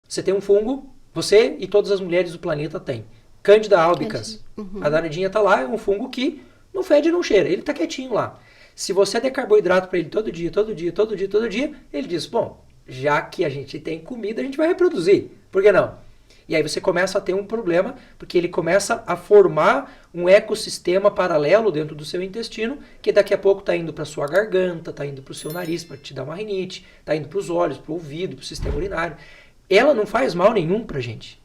Você tem um fungo, você e todas as mulheres do planeta têm. Candida albicans. A danadinha tá lá, é um fungo que não fede e não cheira. Ele tá quietinho lá. Se você der carboidrato para ele todo dia, todo dia, todo dia, todo dia, ele diz, bom, já que a gente tem comida, a gente vai reproduzir. Por que não? E aí você começa a ter um problema, porque ele começa a formar um ecossistema paralelo dentro do seu intestino, que daqui a pouco está indo para sua garganta, está indo para o seu nariz para te dar uma rinite, está indo para os olhos, para o ouvido, para o sistema urinário. Ela não faz mal nenhum para a gente.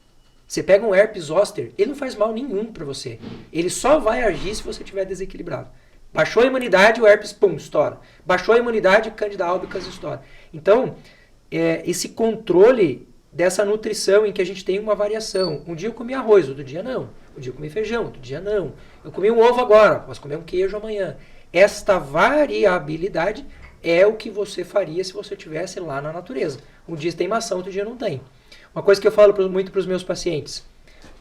Você pega um herpes zoster, ele não faz mal nenhum para você. Ele só vai agir se você estiver desequilibrado. Baixou a imunidade, o herpes, pum, estoura. Baixou a imunidade, Candida albicans estoura. Então, esse controle dessa nutrição em que a gente tem uma variação. Um dia eu comi arroz, outro dia não. Um dia eu comi feijão, outro dia não. Eu comi um ovo agora, posso comer um queijo amanhã. Esta variabilidade é o que você faria se você estivesse lá na natureza. Um dia tem maçã, outro dia não tem. Uma coisa que eu falo muito para os meus pacientes.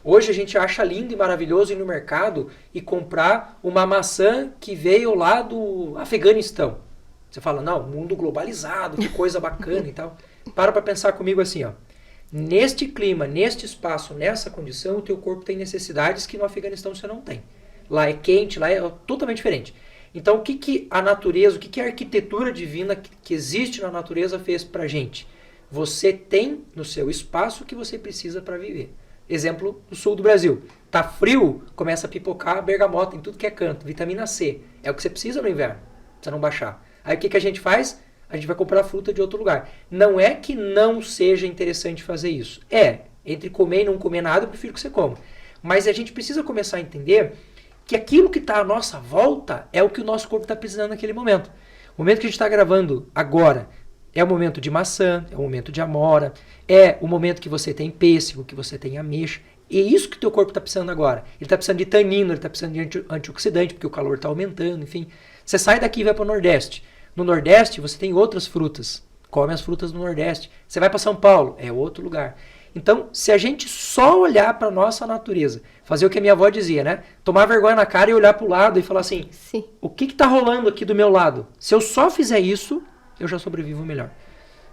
Hoje a gente acha lindo e maravilhoso ir no mercado e comprar uma maçã que veio lá do Afeganistão. Você fala, não, mundo globalizado, que coisa bacana e tal. Para pensar comigo assim, ó. Neste clima, neste espaço, nessa condição, o teu corpo tem necessidades que no Afeganistão você não tem. Lá é quente, lá é totalmente diferente. Então, o que a natureza, o que a arquitetura divina que existe na natureza fez pra gente? Você tem no seu espaço o que você precisa para viver. Exemplo, no sul do Brasil. Tá frio, começa a pipocar bergamota em tudo que é canto. Vitamina C. É o que você precisa no inverno, pra você não baixar. Aí o que a gente faz? A gente vai comprar fruta de outro lugar. Não é que não seja interessante fazer isso. Entre comer e não comer nada, eu prefiro que você coma. Mas a gente precisa começar a entender que aquilo que está à nossa volta é o que o nosso corpo está precisando naquele momento. O momento que a gente está gravando agora é o momento de maçã, é o momento de amora, é o momento que você tem pêssego, que você tem ameixa. E é isso que o teu corpo está precisando agora. Ele está precisando de tanino, ele está precisando de antioxidante, porque o calor está aumentando, enfim. Você sai daqui e vai para o Nordeste. No Nordeste você tem outras frutas. Come as frutas do Nordeste. Você vai para São Paulo, é outro lugar. Então, se a gente só olhar para a nossa natureza, fazer o que a minha avó dizia, né? Tomar vergonha na cara e olhar para o lado e falar assim, Sim. O que está rolando aqui do meu lado? Se eu só fizer isso, eu já sobrevivo melhor.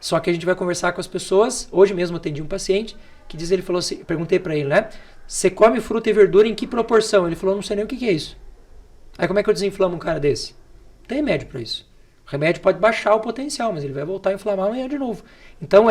Só que a gente vai conversar com as pessoas. Hoje mesmo eu atendi um paciente que diz, ele falou assim, perguntei para ele, né? Você come fruta e verdura em que proporção? Ele falou, não sei nem o que é isso. Aí como é que eu desinflamo um cara desse? Tem remédio para isso. O remédio pode baixar o potencial, mas ele vai voltar a inflamar amanhã de novo. Então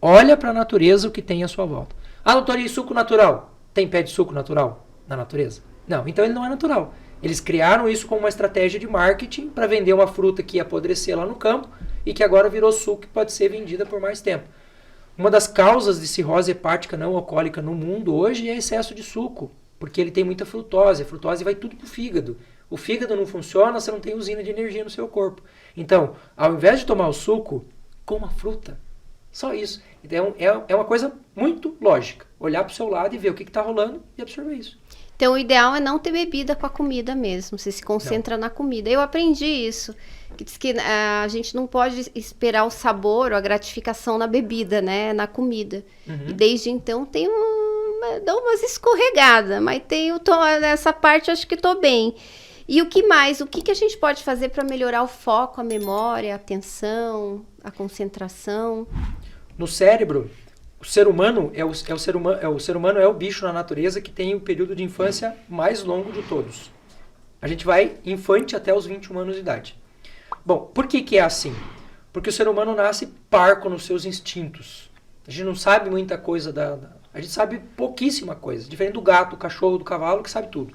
olha para a natureza o que tem à sua volta. Ah, doutor, e suco natural? Tem pé de suco natural na natureza? Não, então ele não é natural. Eles criaram isso como uma estratégia de marketing para vender uma fruta que ia apodrecer lá no campo e que agora virou suco que pode ser vendida por mais tempo. Uma das causas de cirrose hepática não alcoólica no mundo hoje é excesso de suco, porque ele tem muita frutose. A frutose vai tudo para o fígado. O fígado não funciona, você não tem usina de energia no seu corpo. Então, ao invés de tomar o suco, coma fruta. Só isso. Então, é uma coisa muito lógica. Olhar para o seu lado e ver o que está rolando e absorver isso. Então, o ideal é não ter bebida com a comida mesmo. Você se concentra na comida. Eu aprendi isso. Que diz que a gente não pode esperar o sabor ou a gratificação na bebida, né? Na comida. E desde então, dá umas escorregadas. Mas nessa parte, acho que estou bem. E o que mais? O que a gente pode fazer para melhorar o foco, a memória, a atenção, a concentração? No cérebro, o ser humano é o bicho na natureza que tem o período de infância mais longo de todos. A gente vai infante até os 21 anos de idade. Bom, por que é assim? Porque o ser humano nasce parco nos seus instintos. A gente não sabe muita coisa a gente sabe pouquíssima coisa, diferente do gato, do cachorro, do cavalo, que sabe tudo.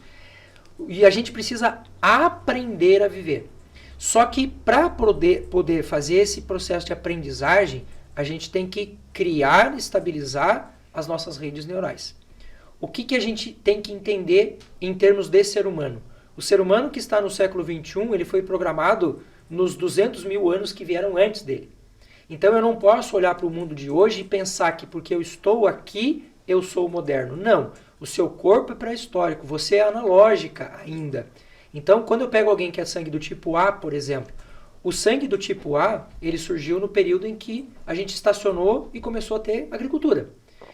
E a gente precisa aprender a viver. Só que para poder fazer esse processo de aprendizagem, a gente tem que criar e estabilizar as nossas redes neurais. O que a gente tem que entender em termos de ser humano? O ser humano que está no século XXI, ele foi programado nos 200 mil anos que vieram antes dele. Então eu não posso olhar para o mundo de hoje e pensar que porque eu estou aqui, eu sou moderno. Não. O seu corpo é pré-histórico, você é analógica ainda. Então, quando eu pego alguém que é sangue do tipo A, por exemplo, o sangue do tipo A, ele surgiu no período em que a gente estacionou e começou a ter agricultura.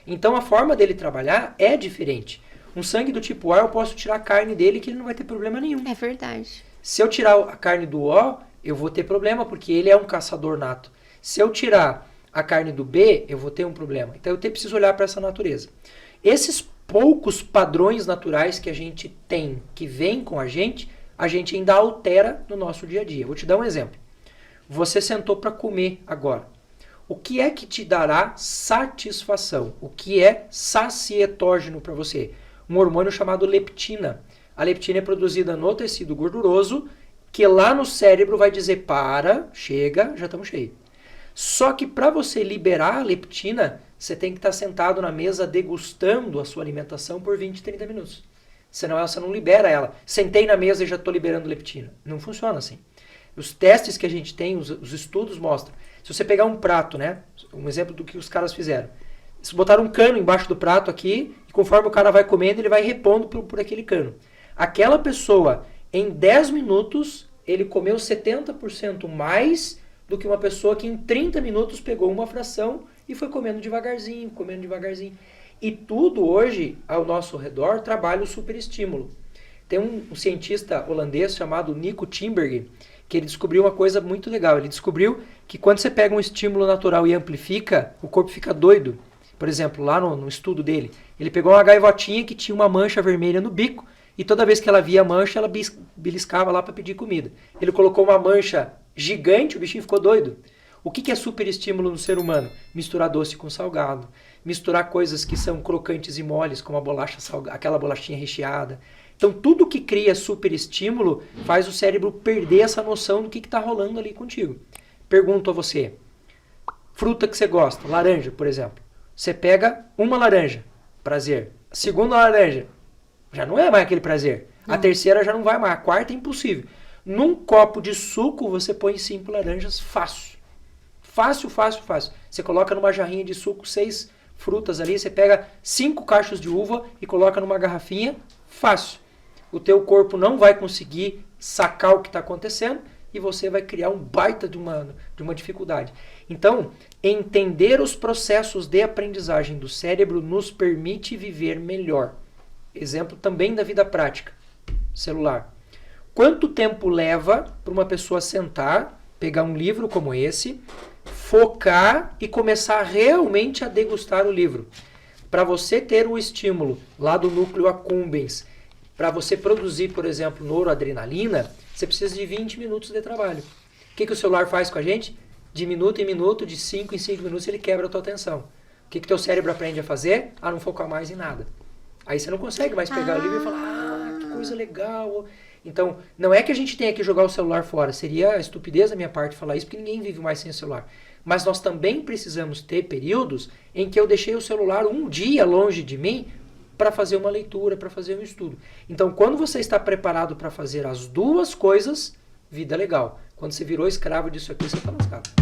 Então, a forma dele trabalhar é diferente. Um sangue do tipo A, eu posso tirar a carne dele que ele não vai ter problema nenhum. É verdade. Se eu tirar a carne do O, eu vou ter problema, porque ele é um caçador nato. Se eu tirar a carne do B, eu vou ter um problema. Então eu preciso olhar para essa natureza. Esses poucos padrões naturais que a gente tem, que vêm com a gente ainda altera no nosso dia a dia. Vou te dar um exemplo. Você sentou para comer agora. O que é que te dará satisfação? O que é sacietógeno para você? Um hormônio chamado leptina. A leptina é produzida no tecido gorduroso, que lá no cérebro vai dizer, para, chega, já estamos cheios. Só que para você liberar a leptina, você tem que estar sentado na mesa degustando a sua alimentação por 20, 30 minutos. Senão você não libera ela. Sentei na mesa e já estou liberando leptina. Não funciona assim. Os testes que a gente tem, os estudos mostram. Se você pegar um prato, né? Um exemplo do que os caras fizeram. Eles botaram um cano embaixo do prato aqui, e conforme o cara vai comendo, ele vai repondo por aquele cano. Aquela pessoa, em 10 minutos, ele comeu 70% mais do que uma pessoa que em 30 minutos pegou uma fração e foi comendo devagarzinho, comendo devagarzinho. E tudo hoje, ao nosso redor, trabalha o superestímulo. Tem um cientista holandês chamado Nico Timberg, que ele descobriu uma coisa muito legal. Ele descobriu que quando você pega um estímulo natural e amplifica, o corpo fica doido. Por exemplo, lá no estudo dele, ele pegou uma gaivotinha que tinha uma mancha vermelha no bico e toda vez que ela via a mancha, ela beliscava lá para pedir comida. Ele colocou uma mancha gigante, o bichinho ficou doido. O que é superestímulo no ser humano? Misturar doce com salgado, misturar coisas que são crocantes e moles, como a bolacha aquela bolachinha recheada. Então, tudo que cria superestímulo faz o cérebro perder essa noção do que está rolando ali contigo. Pergunto a você, fruta que você gosta, laranja, por exemplo. Você pega uma laranja, prazer. A segunda laranja, já não é mais aquele prazer. A terceira já não vai mais. A quarta é impossível. Num copo de suco, você põe 5 laranjas fácil. Fácil, fácil, fácil. Você coloca numa jarrinha de suco 6 frutas ali, você pega 5 cachos de uva e coloca numa garrafinha, fácil. O teu corpo não vai conseguir sacar o que está acontecendo e você vai criar um baita de uma dificuldade. Então, entender os processos de aprendizagem do cérebro nos permite viver melhor. Exemplo também da vida prática. Celular. Quanto tempo leva para uma pessoa sentar, pegar um livro como esse, focar e começar realmente a degustar o livro? Para você ter o estímulo lá do núcleo accumbens, para você produzir, por exemplo, noradrenalina, você precisa de 20 minutos de trabalho. O que o celular faz com a gente? De minuto em minuto, de 5 em 5 minutos, ele quebra a tua atenção. O que teu cérebro aprende a fazer? A não focar mais em nada. Aí você não consegue mais pegar o livro e falar, que coisa legal. Então, não é que a gente tenha que jogar o celular fora. Seria estupidez da minha parte falar isso, porque ninguém vive mais sem o celular. Mas nós também precisamos ter períodos em que eu deixei o celular um dia longe de mim para fazer uma leitura, para fazer um estudo. Então, quando você está preparado para fazer as duas coisas, vida legal. Quando você virou escravo disso aqui, você está lascado.